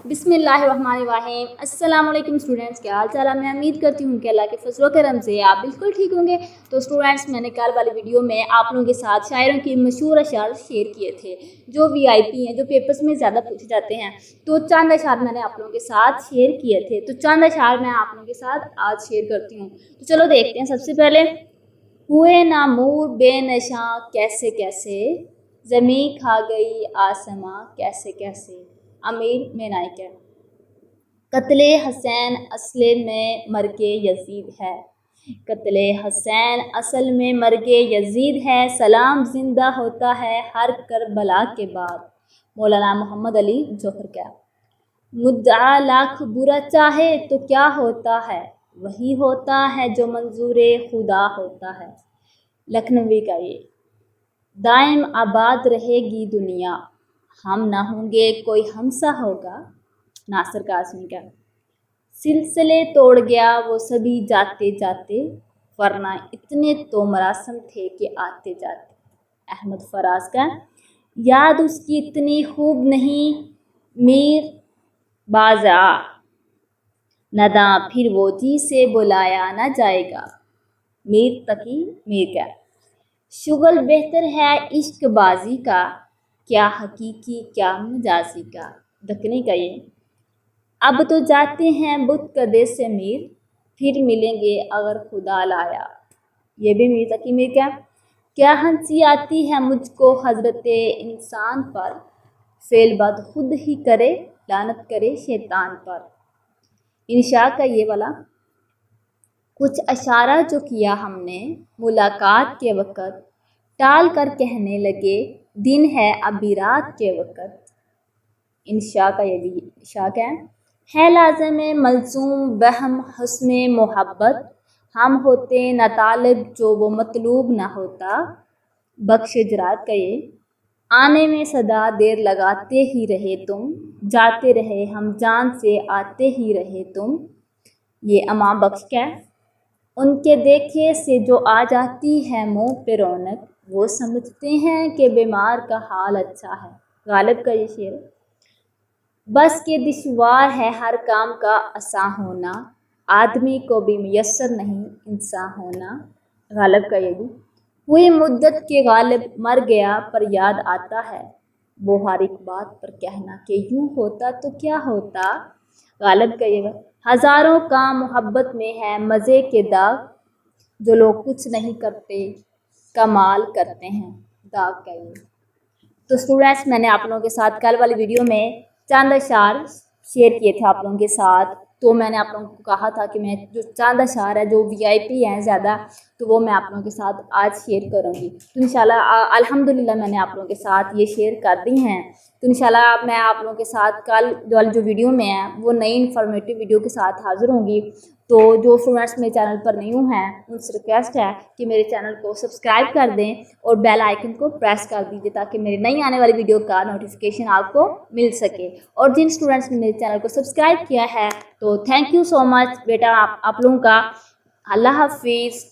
बिस्मिल्लाहिर्रहमानिर्रहीम। अस्सलाम वालेकुम स्टूडेंट्स, क्या हाल चाल है। मैं उम्मीद करती हूँ कि अल्लाह के फजल व करम से आप बिल्कुल ठीक होंगे। तो स्टूडेंट्स, मैंने कल वाली वीडियो में आप लोगों के साथ शायरों की मशहूर अशार शेयर किए थे जो वीआईपी हैं, जो पेपर्स में ज़्यादा पूछे जाते हैं। तो चंद अशार मैंने आप लोगों के साथ शेयर किए थे, तो चंद अशार मैं आप लोगों के साथ आज शेयर करती हूँ। तो चलो देखते हैं। सबसे पहले, हुए नामूर बेनशा कैसे कैसे, ज़मीं खा गई आसमां कैसे कैसे। अमीर में नायक है। कत्ले हसैन असल में मरके यजीद है, कत्ले हसैन असल में मरके यजीद है। सलाम जिंदा होता है हर करबला के बाद। मौलाना मोहम्मद अली जौहर का। मुद्दा लाख बुरा चाहे तो क्या होता है, वही होता है जो मंजूर खुदा होता है। लखनवी का ये। दायम आबाद रहेगी दुनिया, हम ना होंगे कोई हमसा होगा। नासिर कासमी का। सिलसिले तोड़ गया वो सभी जाते जाते, वरना इतने तो मरासम थे कि आते जाते। अहमद फराज का। याद उसकी इतनी खूब नहीं मीर बाजा, नदा फिर वो जी से बुलाया ना जाएगा। मीर तकी मीर का। शुगल बेहतर है इश्क बाजी का, क्या हकीकी क्या मजाजी का। दकनी का ये। अब तो जाते हैं बुत कदे से मीर, फिर मिलेंगे अगर खुदा लाया। ये भी मीर तकी मीर का। क्या हंसी आती है मुझको हजरत इंसान पर, फेल बद खुद ही करे लानत करे शैतान पर। इंशा का ये वाला। कुछ इशारा जो किया हमने मुलाकात के वक़्त, टाल कर कहने लगे दिन है अभी रात के वक़्त। इंशा का ये भी इशाक है लाज़िम मलज़ूम वहम हुस्ने मोहब्बत, हम होते न तालिब जो वो मतलूब न होता। बख्श जरात का ये। आने में सदा देर लगाते ही रहे तुम, जाते रहे हम जान से आते ही रहे तुम। ये अमा बख्श का। उनके देखे से जो आ जाती है मुँह पे रौनक, वो समझते हैं कि बीमार का हाल अच्छा है। गालिब का ये शेर। बस के दुश्वार है हर काम का आसान होना, आदमी को भी मुयस्सर नहीं इंसान होना। गालिब का ये भी। हुई मुद्दत के गालिब मर गया पर याद आता है, वो हर एक बात पर कहना कि यूँ होता तो क्या होता। गालिब का ये। हज़ारों का मोहब्बत में है मज़े के दाग, जो लोग कुछ नहीं करते कमाल करते हैं। दाग का ये। तो स्टूडेंट्स, मैंने आप लोगों के साथ कल वाली वीडियो में चंद अशार शेयर किए थे आप लोगों के साथ। तो मैंने आप लोगों को कहा था कि मैं जो चंद अशार है जो वीआईपी हैं ज़्यादा, तो वो मैं आप लोगों के साथ आज शेयर करूँगी। तो इंशाल्लाह अल्हम्दुलिल्लाह मैंने आप लोगों के साथ ये शेयर कर दी हैं। तो इंशाल्लाह मैं आप लोगों के साथ कल वाली जो वीडियो में है वो नई इन्फॉर्मेटिव वीडियो के साथ हाज़िर होंगी। तो जो स्टूडेंट्स मेरे चैनल पर न्यू हैं उनसे रिक्वेस्ट है कि मेरे चैनल को सब्सक्राइब कर दें और बेल आइकन को प्रेस कर दीजिए ताकि मेरी नई आने वाली वीडियो का नोटिफिकेशन आपको मिल सके। और जिन स्टूडेंट्स ने मेरे चैनल को सब्सक्राइब किया है तो थैंक यू सो मच बेटा आप लोगों का। अल्लाह हाफिज़।